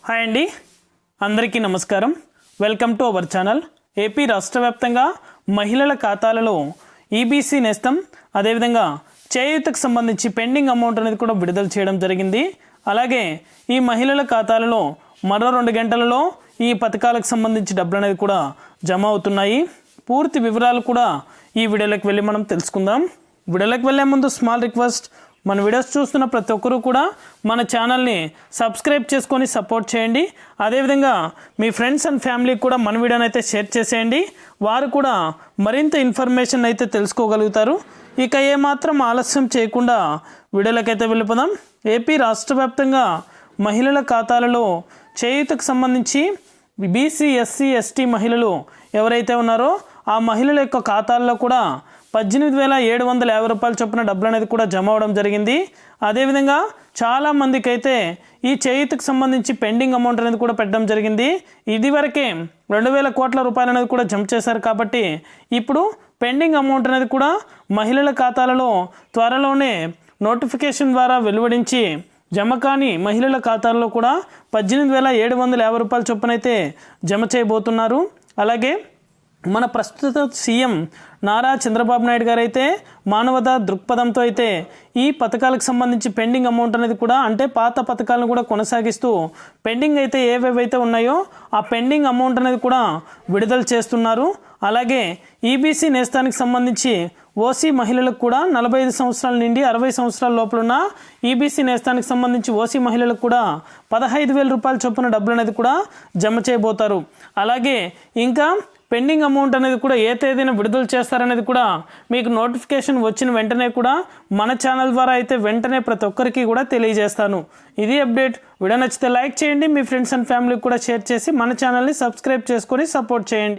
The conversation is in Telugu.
హాయ్ అండి, అందరికీ నమస్కారం. Welcome to our channel. AP రాష్ట్ర వ్యాప్తంగా మహిళల ఖాతాలలో ఈబీసీ నేస్తం అదేవిధంగా చేయూతకు సంబంధించి పెండింగ్ అమౌంట్ అనేది కూడా విడుదల చేయడం జరిగింది. అలాగే ఈ మహిళల ఖాతాలలో మరో 2 గంటలలో ఈ పథకాలకు సంబంధించి డబ్బులు అనేది కూడా జమ అవుతున్నాయి. పూర్తి వివరాలు కూడా ఈ వీడియోలోకి వెళ్ళి మనం తెలుసుకుందాం. వీడియోలోకి వెళ్ళే ముందు స్మాల్ రిక్వెస్ట్, మన వీడియోస్ చూస్తున్న ప్రతి ఒక్కరూ కూడా మన ఛానల్ని సబ్స్క్రైబ్ చేసుకొని సపోర్ట్ చేయండి. అదేవిధంగా మీ ఫ్రెండ్స్ అండ్ ఫ్యామిలీకి కూడా మన వీడియోని అయితే షేర్ చేసేయండి. వారు కూడా మరింత ఇన్ఫర్మేషన్ అయితే తెలుసుకోగలుగుతారు. ఇక ఏమాత్రం ఆలస్యం చేయకుండా వీడియోలకైతే వెళ్ళిపోదాం. ఏపీ రాష్ట్ర వ్యాప్తంగా మహిళల ఖాతాలలో చేయూతకు సంబంధించి బీసీ, ఎస్సీ, ఎస్టీ మహిళలు ఎవరైతే ఉన్నారో ఆ మహిళల యొక్క ఖాతాల్లో కూడా 18,750 రూపాయల చొప్పున డబ్బులు అనేది కూడా జమ అవడం జరిగింది. అదేవిధంగా చాలామందికి అయితే ఈ చేయూతకు సంబంధించి పెండింగ్ అమౌంట్ అనేది కూడా పెట్టడం జరిగింది. ఇదివరకే 2,000 కోట్ల రూపాయలు అనేది కూడా జమ చేశారు. కాబట్టి ఇప్పుడు పెండింగ్ అమౌంట్ అనేది కూడా మహిళల ఖాతాలలో త్వరలోనే నోటిఫికేషన్ ద్వారా వెలువడించి జమ కాని మహిళల ఖాతాల్లో కూడా 18,750 రూపాయల చొప్పున అయితే జమ చేయబోతున్నారు. అలాగే మన ప్రస్తుత సీఎం నారా చంద్రబాబు నాయుడు గారు అయితే మానవతా దృక్పథంతో అయితే ఈ పథకాలకు సంబంధించి పెండింగ్ అమౌంట్ అనేది కూడా, అంటే పాత పథకాలను కూడా కొనసాగిస్తూ పెండింగ్ అయితే ఏవేవైతే ఉన్నాయో ఆ పెండింగ్ అమౌంట్ అనేది కూడా విడుదల చేస్తున్నారు. అలాగే ఈబీసీ నేస్తానికి సంబంధించి ఓసీ మహిళలకు కూడా 45 సంవత్సరాల నుండి 60 సంవత్సరాల లోపల ఉన్న ఈబీసీ నేస్తానికి సంబంధించి ఓసీ మహిళలకు కూడా 15,000 రూపాయల చొప్పున డబ్బులు అనేది కూడా జమ చేయబోతారు. అలాగే ఇంకా పెండింగ్ అమౌంట్ అనేది కూడా ఏ తేదీన విడుదల చేస్తారనేది కూడా మీకు నోటిఫికేషన్ వచ్చిన వెంటనే కూడా మన ఛానల్ ద్వారా అయితే వెంటనే ప్రతి ఒక్కరికి కూడా తెలియజేస్తాను. ఇది అప్డేట్. వీడియో నచ్చితే లైక్ చేయండి, మీ ఫ్రెండ్స్ అండ్ ఫ్యామిలీకి కూడా షేర్ చేసి మన ఛానల్ని సబ్స్క్రైబ్ చేసుకొని సపోర్ట్ చేయండి.